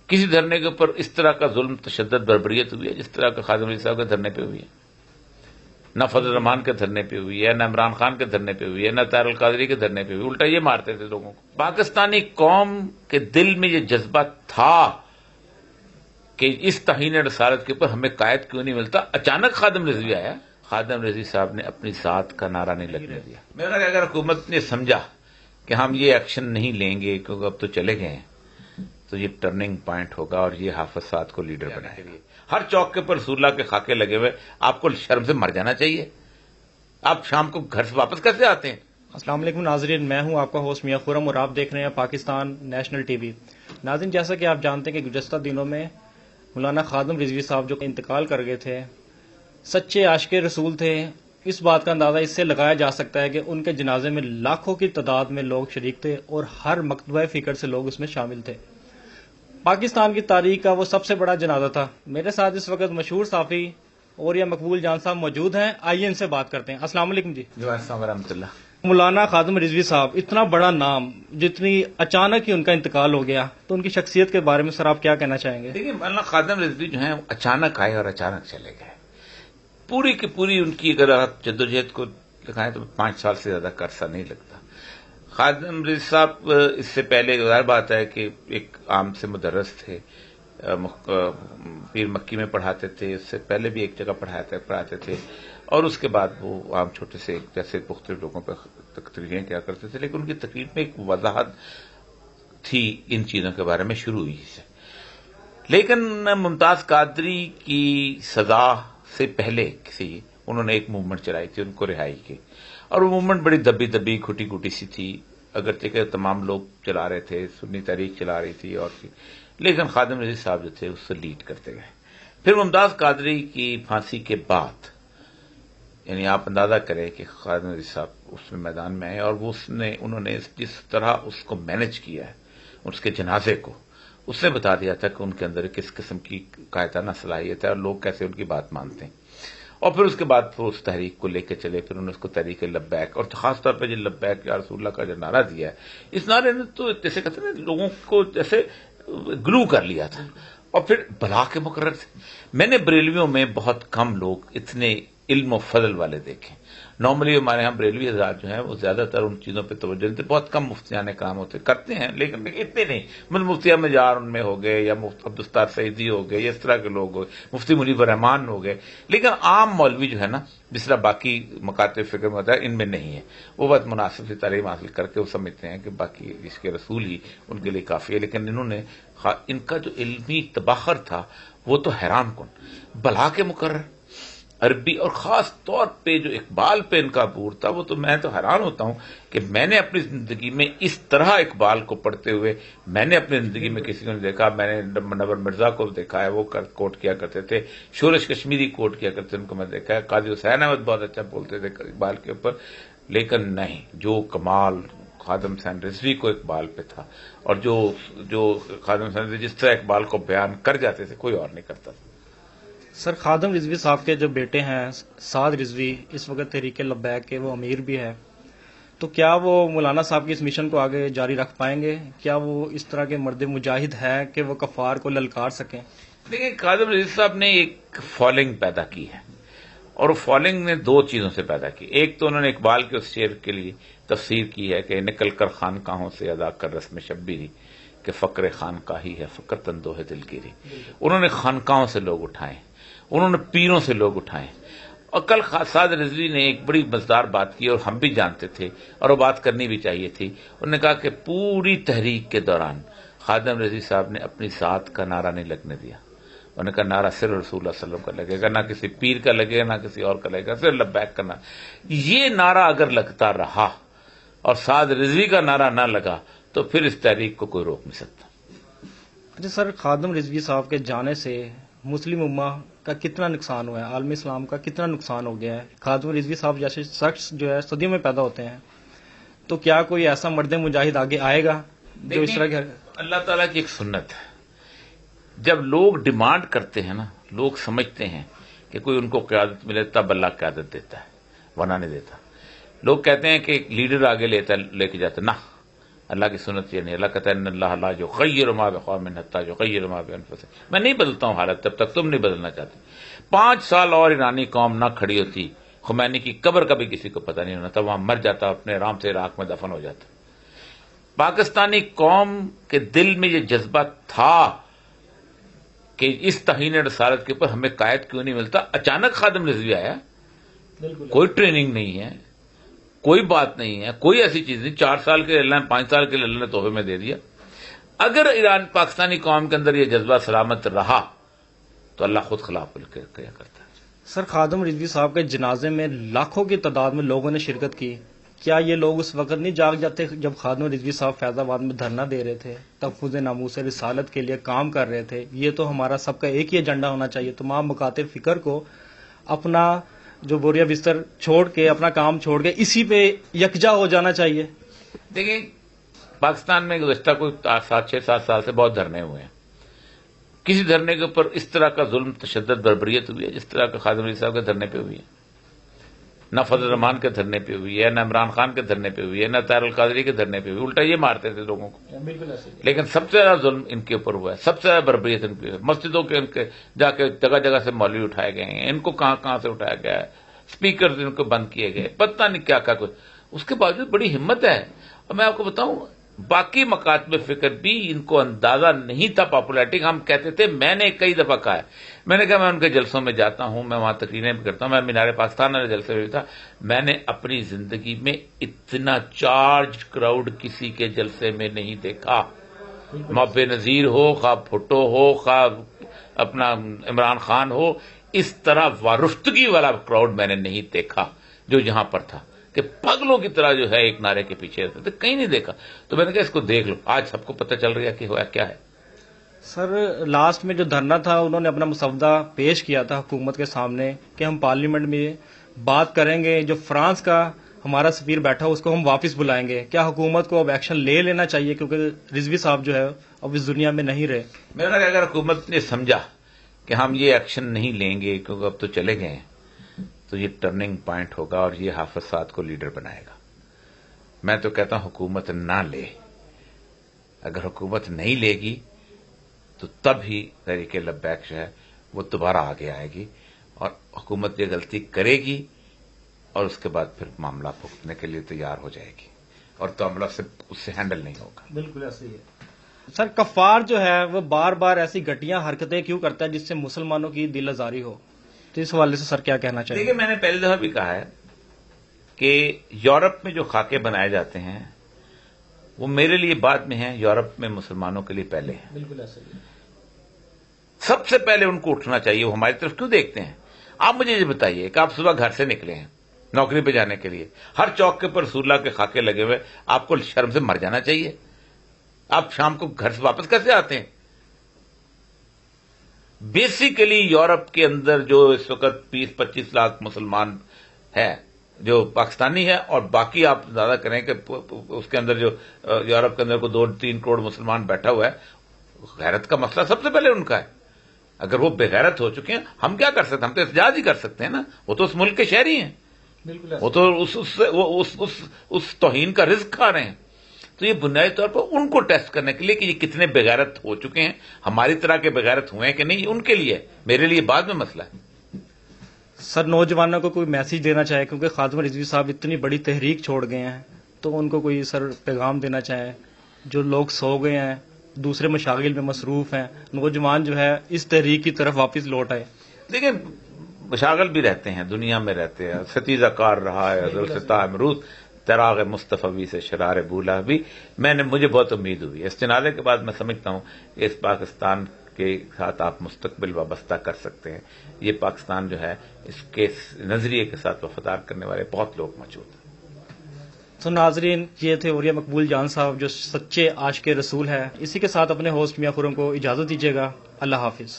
کسی دھرنے کے اوپر اس طرح کا ظلم تشدد بربریت ہوئی ہے جس طرح کا خادم رضوی صاحب کے دھرنے پہ ہوئی ہے. نہ فضل الرحمان کے دھرنے پہ ہوئی ہے، نہ عمران خان کے دھرنے پہ ہوئی ہے، نہ طاہر القادری کے دھرنے پہ ہوئی. الٹا یہ مارتے تھے لوگوں کو. پاکستانی قوم کے دل میں یہ جذبہ تھا کہ اس توہین رسالت کے اوپر ہمیں قائد کیوں نہیں ملتا. اچانک خادم رضوی آیا. خادم رضوی صاحب نے اپنی ذات کا نعرہ نہیں لگنے دیا. میرا خیال ہے اگر حکومت نے سمجھا کہ ہم یہ ایکشن نہیں لیں گے کیونکہ اب تو چلے گئے ہیں، تو یہ ٹرننگ پوائنٹ ہوگا اور یہ حافظ سعد کو لیڈر بنائے گا. ہر چوک کے پر رسول اللہ کے خاکے لگے ہوئے، آپ کو شرم سے مر جانا چاہیے. آپ شام کو گھر سے واپس کیسے آتے ہیں؟ السلام علیکم ناظرین، میں ہوں آپ کا ہوسٹ میاں خرم اور آپ دیکھ رہے ہیں پاکستان نیشنل ٹی وی. ناظرین، جیسا کہ آپ جانتے ہیں کہ گزشتہ دنوں میں مولانا خادم رضوی صاحب جو انتقال کر گئے تھے، سچے عاشق رسول تھے. اس بات کا اندازہ اس سے لگایا جا سکتا ہے کہ ان کے جنازے میں لاکھوں کی تعداد میں لوگ شریک تھے اور ہر مکتبہ فکر سے لوگ اس میں شامل تھے. پاکستان کی تاریخ کا وہ سب سے بڑا جنازہ تھا. میرے ساتھ اس وقت مشہور صحافی اور یا مقبول جان صاحب موجود ہیں. آئیے ان سے بات کرتے ہیں. السلام علیکم جی. السلام ورحمۃ اللہ. مولانا خادم رضوی صاحب، اتنا بڑا نام، جتنی اچانک ہی ان کا انتقال ہو گیا، تو ان کی شخصیت کے بارے میں سر آپ کیا کہنا چاہیں گے؟ دیکھیے، مولانا خادم رضوی جو ہیں اچانک آئے اور اچانک چلے گئے. پوری کی پوری ان کی اگر آپ جدوجہد کو دکھائیں تو 5 سال سے زیادہ کا عرصہ نہیں لگتا. خادم رضوی صاحب اس سے پہلے ظاہر بات ہے کہ ایک عام سے مدرس تھے، پیر مکی میں پڑھاتے تھے. اس سے پہلے بھی ایک جگہ پڑھاتے تھے اور اس کے بعد وہ عام چھوٹے سے جیسے مختلف لوگوں پہ تقریریں کیا کرتے تھے. لیکن ان کی تقریر میں ایک وضاحت تھی ان چیزوں کے بارے میں شروع ہوئی سے. لیکن ممتاز قادری کی سزا سے پہلے انہوں نے ایک موومنٹ چلائی تھی ان کو رہائی کی، اور وہ موومنٹ بڑی دبی دبی گھٹی گھٹی سی تھی. اگرچہ کہ تمام لوگ چلا رہے تھے، سنی تحریک چلا رہی تھی اور لیکن خادم رضوی صاحب جو تھے اس سے لیڈ کرتے گئے. پھر ممتاز قادری کی پھانسی کے بعد یعنی آپ اندازہ کریں کہ خادم رضوی صاحب اس میں میدان میں آئے اور انہوں نے جس طرح اس کو مینج کیا ہے، اس کے جنازے کو، اس نے بتا دیا تھا کہ ان کے اندر کس قسم کی قائدانہ صلاحیت ہے اور لوگ کیسے ان کی بات مانتے ہیں. اور پھر اس کے بعد پھر اس تحریک کو لے کے چلے. پھر انہوں نے اس کو تحریک لبیک، اور خاص طور پہ جو لبیک یا رسول اللہ کا جو نعرہ دیا ہے، اس نعرے نے تو جیسے کہتے ہیں لوگوں کو جیسے گلو کر لیا تھا. اور پھر بلا کے مقرر تھے. میں نے بریلویوں میں بہت کم لوگ اتنے علم و فضل والے دیکھے. نارملی ہمارے یہاں بریلوی حضرات جو ہیں وہ زیادہ تر ان چیزوں پہ توجہ دیتے. بہت کم مفتیان کام ہوتے کرتے ہیں لیکن اتنے نہیں. مفتیہ مجار ان میں ہو گئے، یا عبدالستار سعیدی ہو گئے، یا اس طرح کے لوگ ہو گئے، مفتی منیب الرحمان ہو گئے. لیکن عام مولوی جو ہے نا، جس طرح باقی مکاتب فکر میں ہوتا ہے، ان میں نہیں ہے. وہ بہت مناسب سی تعلیم حاصل کر کے وہ سمجھتے ہیں کہ باقی اس کے رسول ہی ان کے لیے کافی ہے. لیکن انہوں نے ان کا جو علمی تباخر تھا وہ تو حیران کن. بلا کے مقرر عربی، اور خاص طور پہ جو اقبال پہ ان کا عبور تھا، وہ تو میں تو حیران ہوتا ہوں کہ میں نے اپنی زندگی میں اس طرح اقبال کو پڑھتے ہوئے میں نے اپنی زندگی میں کسی کو نہیں دیکھا. میں نے منور مرزا کو دیکھا ہے، وہ کوٹ کیا کرتے تھے. شورش کشمیری کوٹ کیا کرتے تھے، ان کو میں دیکھا ہے. قاضی حسین احمد بہت اچھا بولتے تھے اقبال کے اوپر. لیکن نہیں، جو کمال خادم حسین رضوی کو اقبال پہ تھا، اور جو خادم حسین رضوی جس طرح اقبال کو بیان کر جاتے تھے، کوئی اور نہیں کرتا تھا. سر، خادم رضوی صاحب کے جو بیٹے ہیں سعد رضوی، اس وقت تحریک لبیک کے وہ امیر بھی ہے، تو کیا وہ مولانا صاحب کی اس مشن کو آگے جاری رکھ پائیں گے؟ کیا وہ اس طرح کے مرد مجاہد ہے کہ وہ کفار کو للکار سکیں؟ دیکھیں، خادم رضوی صاحب نے ایک فالوئنگ پیدا کی ہے، اور وہ فالوئنگ نے 2 چیزوں سے پیدا کی. ایک تو انہوں نے اقبال کے اس شعر کے لیے تفسیر کی ہے کہ نکل کر خانقاہوں سے ادا کر رسم شبیری کہ فقر خانقاہی ہے فقط اندوہ دلگیری. انہوں نے خانقاہوں سے لوگ اٹھائے، انہوں نے پیروں سے لوگ اٹھائے. اور کل سعد رضوی نے ایک بڑی مزدار بات کی، اور ہم بھی جانتے تھے اور وہ بات کرنی بھی چاہیے تھی. انہوں نے کہا کہ پوری تحریک کے دوران خادم رضوی صاحب نے اپنی ذات کا نعرہ نہیں لگنے دیا. انہوں نے کہا نعرہ صرف رسول اللہ صلی اللہ علیہ وسلم کا لگے گا، نہ کسی پیر کا لگے گا، نہ کسی اور کا لگے گا، صرف لبیک کا نعرہ. یہ نعرہ اگر لگتا رہا اور سعد رضوی کا نعرہ نہ لگا تو پھر اس تحریک کو کوئی روک نہیں سکتا. اچھا سر، خادم رضوی صاحب کے جانے سے مسلم امہ کا کتنا نقصان ہوا ہے، عالم اسلام کا کتنا نقصان ہو گیا ہے؟ خادم رضوی صاحب جیسے شخص جو ہے صدیوں میں پیدا ہوتے ہیں، تو کیا کوئی ایسا مرد مجاہد آگے آئے گا جو اس طرح کے؟ اللہ تعالیٰ کی ایک سنت ہے، جب لوگ ڈیمانڈ کرتے ہیں نا، لوگ سمجھتے ہیں کہ کوئی ان کو قیادت ملے تب اللہ قیادت دیتا ہے، ورنہ نہیں دیتا. لوگ کہتے ہیں کہ لیڈر آگے لے کے جاتا، نہ، اللہ کی سنت یہ نہیں. اللہ کہتا ہے ان اللہ لا یغیر ما بقوم حتی یغیروا ما بانفسہم. میں نہیں بدلتا ہوں حالت جب تک تم نہیں بدلنا چاہتے. 5 سال اور ایرانی قوم نہ کھڑی ہوتی، خمینی کی قبر کا بھی کسی کو پتہ نہیں ہونا تھا، وہاں مر جاتا، اپنے آرام سے عراق میں دفن ہو جاتا. پاکستانی قوم کے دل میں یہ جذبہ تھا کہ اس توہین رسالت کے اوپر ہمیں قائد کیوں نہیں ملتا. اچانک خادم رضوی آیا، کوئی ٹریننگ نہیں ہے، کوئی بات نہیں ہے، کوئی ایسی چیز نہیں. 4 سال کے اللہ نے 5 سال کے لیے اللہ نے تحفے میں دے دیا. اگر ایران پاکستانی قوم کے اندر یہ جذبہ سلامت رہا تو اللہ خود خلاف کیا کرتا ہے. سر، خادم رضوی صاحب کے جنازے میں لاکھوں کی تعداد میں لوگوں نے شرکت کی. کیا یہ لوگ اس وقت نہیں جاگ جاتے جب خادم رضوی صاحب فیض آباد میں دھرنا دے رہے تھے، تحفظ ناموس رسالت کے لیے کام کر رہے تھے؟ یہ تو ہمارا سب کا ایک ہی ایجنڈا ہونا چاہیے. تمام مکاتب فکر کو اپنا جو بوریا بستر چھوڑ کے، اپنا کام چھوڑ کے اسی پہ یکجا ہو جانا چاہیے. دیکھیں، پاکستان میں گزشتہ کوئی 6-7 سال سے بہت دھرنے ہوئے ہیں. کسی دھرنے کے اوپر اس طرح کا ظلم، تشدد، بربریت ہوئی ہے جس طرح کا خادم رضوی صاحب کے دھرنے پہ ہوئی ہے. نہ فضل الرحمان کے دھرنے پہ ہوئی ہے، نہ عمران خان کے دھرنے پہ ہوئی ہے، نہ طاہر القادری کے دھرنے پہ ہوئی. الٹا یہ مارتے تھے لوگوں کو. لیکن سب سے زیادہ ظلم ان کے اوپر ہوا ہے، سب سے زیادہ بربریت ان کی. مسجدوں کے ان کے جا کے جگہ جگہ سے مولوی اٹھائے گئے ہیں، ان کو کہاں سے اٹھایا گیا ہے، اسپیکر ان کو بند کیے گئے، پتہ نہیں کیا کچھ. اس کے باوجود بڑی ہمت ہے. اور میں آپ کو بتاؤں، باقی مکاتب فکر بھی ان کو اندازہ نہیں تھا پاپولیرٹی. ہم کہتے تھے، میں نے کئی دفعہ کہا ہے، میں نے کہا میں ان کے جلسوں میں جاتا ہوں، میں وہاں تقریریں بھی کرتا ہوں، میں مینار پاکستان والے جلسے میں بھی تھا. میں نے اپنی زندگی میں اتنا چارج کراؤڈ کسی کے جلسے میں نہیں دیکھا. بے نظیر ہو، خواہ بھٹو ہو، خواہ اپنا عمران خان ہو، اس طرح وارفتگی والا کراؤڈ میں نے نہیں دیکھا جو یہاں پر تھا، کہ پاگلوں کی طرح جو ہے ایک نعرے کے پیچھے رہتے تھے. کہیں نہیں دیکھا. تو میں نے کہا اس کو دیکھ لو، آج سب کو پتہ چل رہا ہے کہ ہوا کیا ہے. سر، لاسٹ میں جو دھرنا تھا انہوں نے اپنا مسودہ پیش کیا تھا حکومت کے سامنے کہ ہم پارلیمنٹ میں بات کریں گے، جو فرانس کا ہمارا سفیر بیٹھا اس کو ہم واپس بلائیں گے. کیا حکومت کو اب ایکشن لے لینا چاہیے کیونکہ رضوی صاحب جو ہے اب اس دنیا میں نہیں رہے؟ میرا خیال ہے اگر حکومت نے سمجھا کہ ہم یہ ایکشن نہیں لیں گے کیونکہ اب تو چلے گئے ہیں، تو یہ ٹرننگ پوائنٹ ہوگا اور یہ حافظ سعد کو لیڈر بنائے گا. میں تو کہتا ہوں حکومت نہ لے. اگر حکومت نہیں لے گی تو تب ہی تحریک لبیک جو ہے وہ دوبارہ آگے آئے گی اور حکومت یہ غلطی کرے گی اور اس کے بعد پھر معاملہ بھگتنے کے لیے تیار ہو جائے گی اور تو معاملہ اس سے ہینڈل نہیں ہوگا. بالکل ایسے ہی ہے. سر، کفار جو ہے وہ بار بار ایسی گھٹیا حرکتیں کیوں کرتا ہے جس سے مسلمانوں کی دل آزاری ہو؟ تو اس حوالے سے سر کیا کہنا چاہیے؟ دیکھیے، میں نے پہلی دفعہ بھی کہا ہے کہ یورپ میں جو خاکے بنائے جاتے ہیں وہ میرے لیے بعد میں ہیں، یورپ میں مسلمانوں کے لیے پہلے ہیں. بالکل ایسے ہی. سب سے پہلے ان کو اٹھنا چاہیے. وہ ہماری طرف کیوں دیکھتے ہیں؟ آپ مجھے یہ بتائیے کہ آپ صبح گھر سے نکلے ہیں نوکری پہ جانے کے لیے، ہر چوک کے اوپر رسول اللہ کے خاکے لگے ہوئے، آپ کو شرم سے مر جانا چاہیے. آپ شام کو گھر سے واپس کیسے آتے ہیں؟ بیسیکلی یورپ کے اندر جو اس وقت 20-25 لاکھ مسلمان ہے جو پاکستانی ہے، اور باقی آپ زیادہ کریں کہ اس کے اندر جو یورپ کے اندر کو 2-3 کروڑ مسلمان بیٹھا ہوا ہے، غیرت کا مسئلہ سب سے پہلے ان کا ہے. اگر وہ بے غیرت ہو چکے ہیں، ہم کیا کر سکتے ہیں؟ ہم تو احتجاج ہی کر سکتے ہیں نا. وہ تو اس ملک کے شہری ہیں، وہ تو اس توہین کا رزق کھا رہے ہیں. تو یہ بنیادی طور پر ان کو ٹیسٹ کرنے کے لیے کہ یہ کتنے بغیرت ہو چکے ہیں، ہماری طرح کے بغیرت ہوئے ہیں کہ نہیں، ان کے لیے. میرے لیے بعد میں مسئلہ ہے. سر، نوجوانوں کو کوئی میسج دینا چاہے کیونکہ خادم رضوی صاحب اتنی بڑی تحریک چھوڑ گئے ہیں، تو ان کو کوئی سر پیغام دینا چاہیں؟ جو لوگ سو گئے ہیں، دوسرے مشاغل میں مصروف ہیں، نوجوان جو ہے اس تحریک کی طرف واپس لوٹ آئے. دیکھیں، مشاغل بھی رہتے ہیں، دنیا میں رہتے ہیں. ستیزہ کار رہا ہے حضرت امروز تراغ مصطفی سے شرار بولا بھی. مجھے بہت امید ہوئی اس جنازے کے بعد. میں سمجھتا ہوں کہ اس پاکستان کے ساتھ آپ مستقبل وابستہ کر سکتے ہیں. یہ پاکستان جو ہے اس کے نظریے کے ساتھ وفادار کرنے والے بہت لوگ موجود ہیں. تو ناظرین، یہ تھے اوریا مقبول جان صاحب جو سچے عاشق رسول ہے. اسی کے ساتھ اپنے ہوسٹ میاں خرم کو اجازت دیجیے گا. اللہ حافظ.